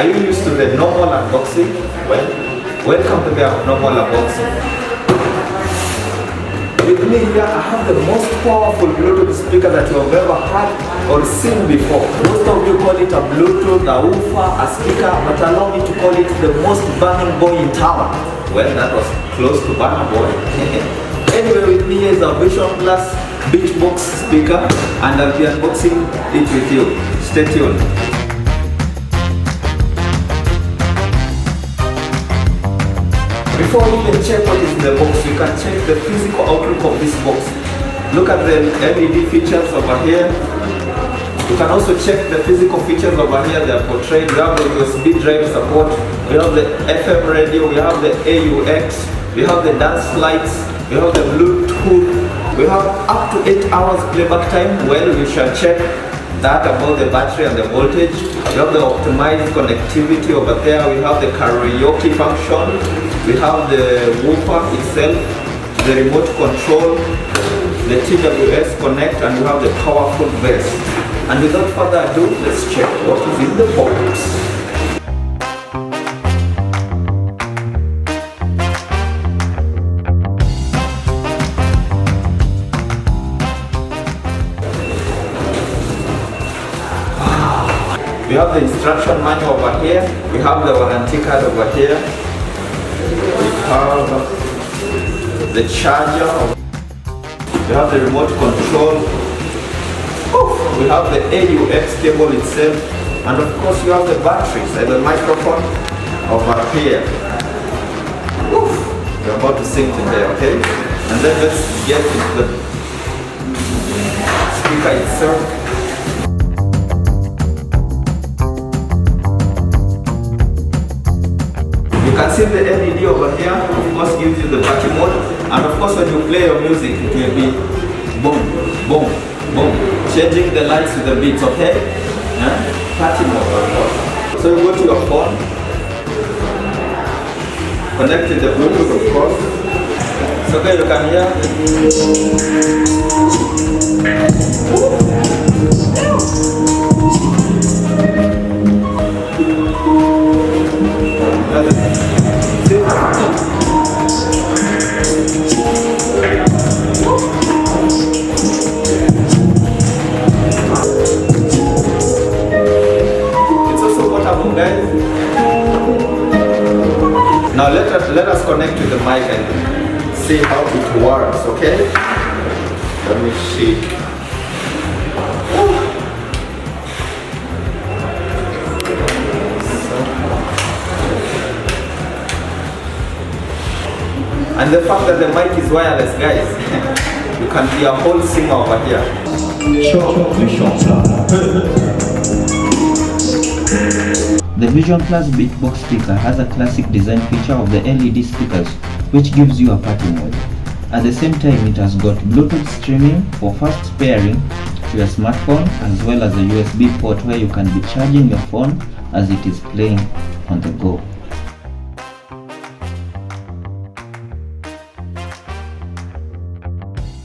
Are you used to the normal unboxing? Well, welcome to the normal unboxing. With me here, I have the most powerful Bluetooth speaker that you have ever had or seen before. Most of you call it a Bluetooth, a woofer, a speaker, but allow me to call it the most banging boy in town. Well, that was close to Burna Boy. Anyway, with me is a Vision Plus Beatbox speaker, and I'll be unboxing it with you. Stay tuned. Before we even check what is in the box, you can check the physical outlook of this box. Look at the LED features over here. You can also check the physical features over here. They are portrayed. We have the USB drive support. We have the FM radio. We have the AUX. We have the dance lights. We have the Bluetooth. We have up to 8 hours playback time. Well, we shall check that about the battery and the voltage. We have the optimized connectivity over there. We have the karaoke function. We have the woofer itself, the remote control, the TWS connect, and we have the powerful bass. And without further ado, let's check what is in the box. We have the instruction manual over here. We have the warranty card over here. We have the charger. We have the remote control. We have the AUX cable itself. And of course you have the batteries and the microphone over here. We're about to sing today, okay? And then let's get into the speaker itself. You can see the LED over here, of course gives you the party mode, and of course when you play your music it will be boom, boom, boom, changing the lights with the beats, okay? Party mode, of course. So you go to your phone, connect to the Bluetooth, of course. So okay, you can hear. Now let us connect to the mic and see how it works, okay? Let me see. And the fact that the mic is wireless, guys, you can be a whole singer over here. The Vision Plus Beatbox speaker has a classic design feature of the LED speakers, which gives you a party mode. At the same time, it has got Bluetooth streaming for fast pairing to your smartphone, as well as a USB port where you can be charging your phone as it is playing on the go.